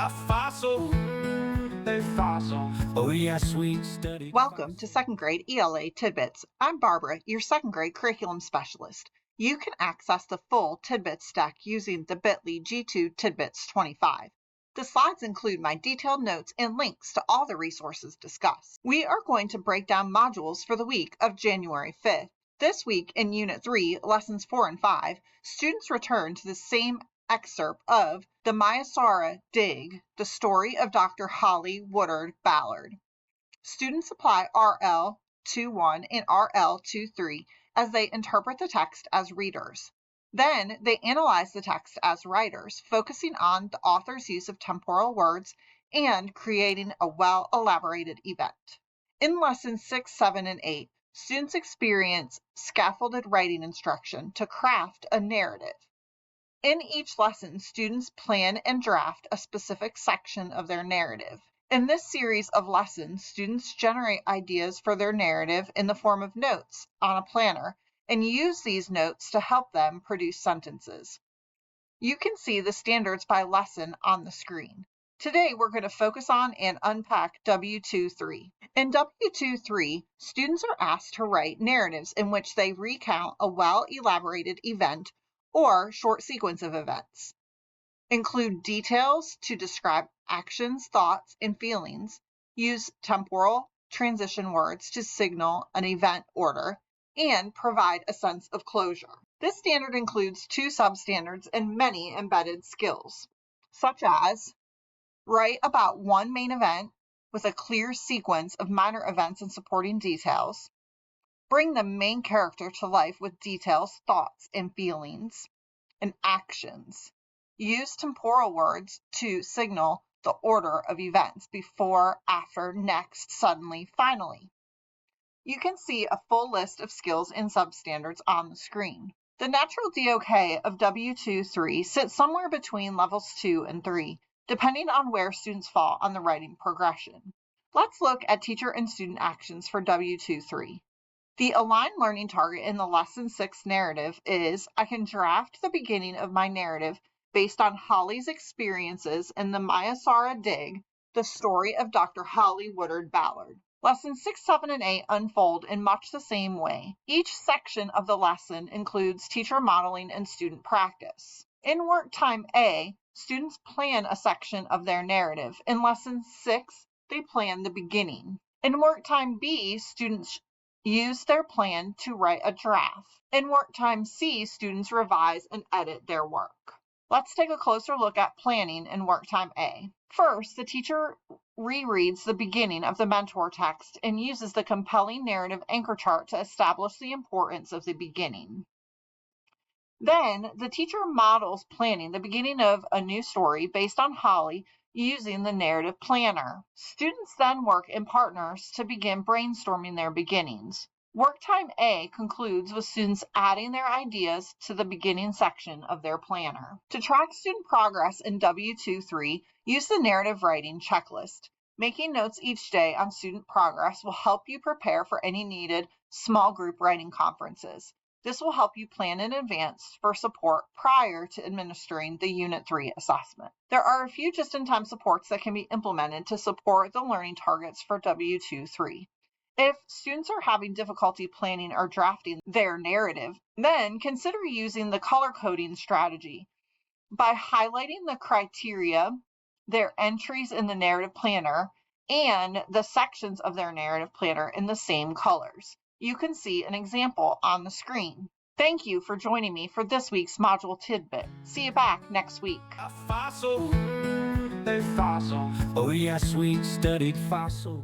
A fossil, a fossil. Oh yes, we studied. Welcome to second grade ELA Tidbits. I'm Barbara, your second grade curriculum specialist. You can access the full Tidbits stack using the bit.ly G2 Tidbits 25. The slides include my detailed notes and links to all the resources discussed. We are going to break down modules for the week of January 5th. This week in Unit 3, Lessons 4 and 5, students return to the same excerpt of the Maiasaura Dig, the story of Dr. Holly Woodard Ballard. Students apply RL 2.1 and RL 2.3 as they interpret the text as readers. Then they analyze the text as writers, focusing on the author's use of temporal words and creating a well-elaborated event. In Lessons 6, 7, and 8, students experience scaffolded writing instruction to craft a narrative. In each lesson, students plan and draft a specific section of their narrative. In this series of lessons, students generate ideas for their narrative in the form of notes on a planner and use these notes to help them produce sentences. You can see the standards by lesson on the screen. Today, we're going to focus on and unpack W2-3. In W2-3, students are asked to write narratives in which they recount a well-elaborated event or short sequence of events. Include details to describe actions, thoughts, and feelings. Use temporal transition words to signal an event order and provide a sense of closure. This standard includes 2 substandards and many embedded skills, such as write about one main event with a clear sequence of minor events and supporting details. Bring the main character to life with details, thoughts, and feelings, and actions. Use temporal words to signal the order of events: before, after, next, suddenly, finally. You can see a full list of skills and substandards on the screen. The natural DOK of W2-3 sits somewhere between levels 2 and 3, depending on where students fall on the writing progression. Let's look at teacher and student actions for W2-3. The aligned learning target in the Lesson 6 narrative is, I can draft the beginning of my narrative based on Holly's experiences in the Maiasaura Dig, the story of Dr. Holly Woodard Ballard. Lessons 6, 7, and 8 unfold in much the same way. Each section of the lesson includes teacher modeling and student practice. In Work Time A, students plan a section of their narrative. In Lesson 6, they plan the beginning. In Work Time B, students use their plan to write a draft. In Work Time C, students revise and edit their work. Let's take a closer look at planning in Work Time A. First, the teacher rereads the beginning of the mentor text and uses the compelling narrative anchor chart to establish the importance of the beginning. Then, the teacher models planning the beginning of a new story based on Holly using the narrative planner. Students then work in partners to begin brainstorming their beginnings. Work Time A concludes with students adding their ideas to the beginning section of their planner. To track student progress in W2-3, use the narrative writing checklist. Making notes each day on student progress will help you prepare for any needed small group writing conferences. This will help you plan in advance for support prior to administering the Unit 3 assessment. There are a few just-in-time supports that can be implemented to support the learning targets for W2-3. If students are having difficulty planning or drafting their narrative, then consider using the color coding strategy. By highlighting the criteria, their entries in the narrative planner, and the sections of their narrative planner in the same colors. You can see an example on the screen. Thank you for joining me for this week's Module Tidbit. See you back next week. A fossil, a fossil. Oh yes, we studied fossils.